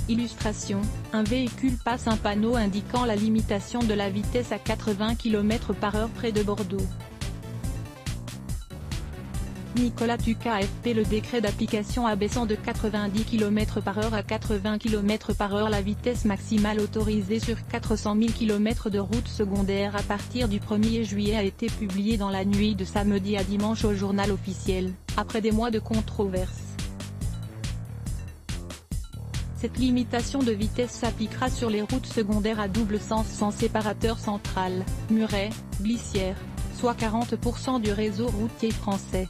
Illustration, un véhicule passe un panneau indiquant la limitation de la vitesse à 80 km/h près de Bordeaux. Nicolas Tuca AFP. Le décret d'application abaissant de 90 km/h à 80 km/h la vitesse maximale autorisée sur 400 000 km de route secondaire à partir du 1er juillet a été publié dans la nuit de samedi à dimanche au Journal officiel, après des mois de controverses. Cette limitation de vitesse s'appliquera sur les routes secondaires à double sens sans séparateur central, muret, glissière, soit 40% du réseau routier français.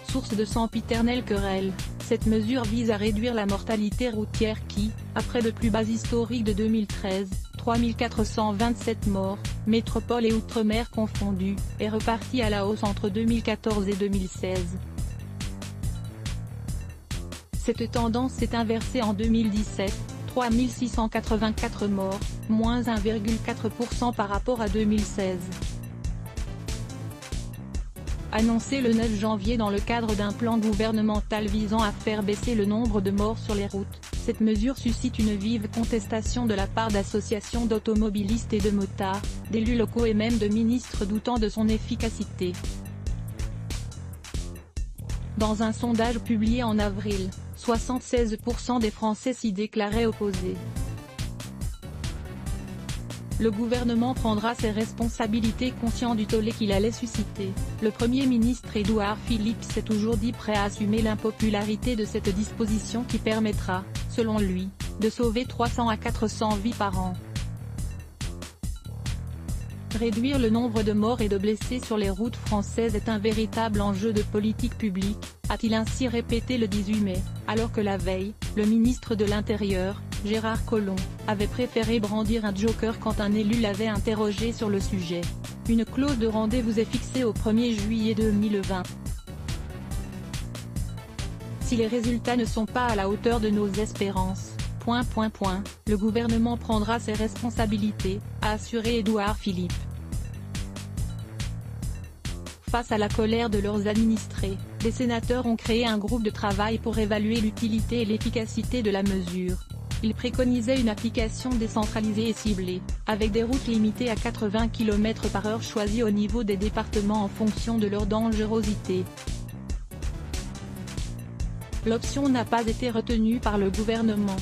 Source de sempiternelle querelle, cette mesure vise à réduire la mortalité routière qui, après le plus bas historique de 2013, 3427 morts, métropole et outre-mer confondus, est repartie à la hausse entre 2014 et 2016. Cette tendance s'est inversée en 2017, 3684 morts, moins 1,4% par rapport à 2016. Annoncé le 9 janvier dans le cadre d'un plan gouvernemental visant à faire baisser le nombre de morts sur les routes, cette mesure suscite une vive contestation de la part d'associations d'automobilistes et de motards, d'élus locaux et même de ministres doutant de son efficacité. Dans un sondage publié en avril, 76% des Français s'y déclaraient opposés. Le gouvernement prendra ses responsabilités conscient du tollé qu'il allait susciter. Le Premier ministre Édouard Philippe s'est toujours dit prêt à assumer l'impopularité de cette disposition qui permettra, selon lui, de sauver 300 à 400 vies par an. Réduire le nombre de morts et de blessés sur les routes françaises est un véritable enjeu de politique publique, a-t-il ainsi répété le 18 mai, alors que la veille, le ministre de l'Intérieur, Gérard Collomb, avait préféré brandir un joker quand un élu l'avait interrogé sur le sujet. Une clause de rendez-vous est fixée au 1er juillet 2020. Si les résultats ne sont pas à la hauteur de nos espérances, le gouvernement prendra ses responsabilités, a assuré Édouard Philippe. Face à la colère de leurs administrés, les sénateurs ont créé un groupe de travail pour évaluer l'utilité et l'efficacité de la mesure. Ils préconisaient une application décentralisée et ciblée, avec des routes limitées à 80 km/h choisies au niveau des départements en fonction de leur dangerosité. L'option n'a pas été retenue par le gouvernement.